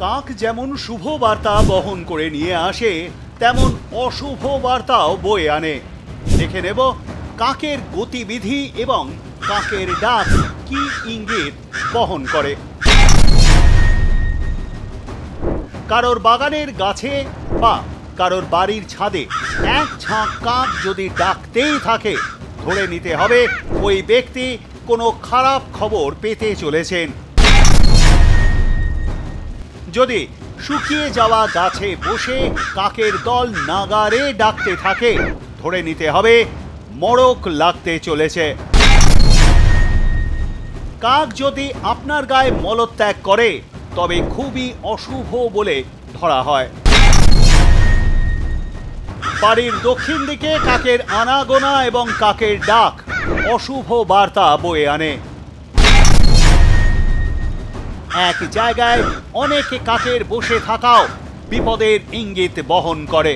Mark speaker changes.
Speaker 1: কাক যেমন শুভ বার্তা বহন করে নিয়ে আসে, তেমন অশুভ বার্তাও বয়ে আনে। দেখে নেব কাকের গতিবিধি এবং কাকের ডাক কি ইঙ্গিত বহন করে। কারোর বাগানের গাছে বা কারোর বাড়ির ছাদে এক ঝাঁক কাক যদি ডাকতেই থাকে, ধরে নিতে হবে ওই ব্যক্তি কোনো খারাপ খবর পেতে চলেছেন। যদি শুকিয়ে যাওয়া গাছে বসে কাকের দল নাগারে ডাকতে থাকে, ধরে নিতে হবে মড়ক লাগতে চলেছে। কাক যদি আপনার গায়ে মলত্যাগ করে, তবে খুবই অশুভ বলে ধরা হয়। বাড়ির দক্ষিণ দিকে কাকের আনাগোনা এবং কাকের ডাক অশুভ বার্তা বয়ে আনে। এক জায়গায় অনেক কাকের বসে থাকাও বিপদের ইঙ্গিত বহন করে।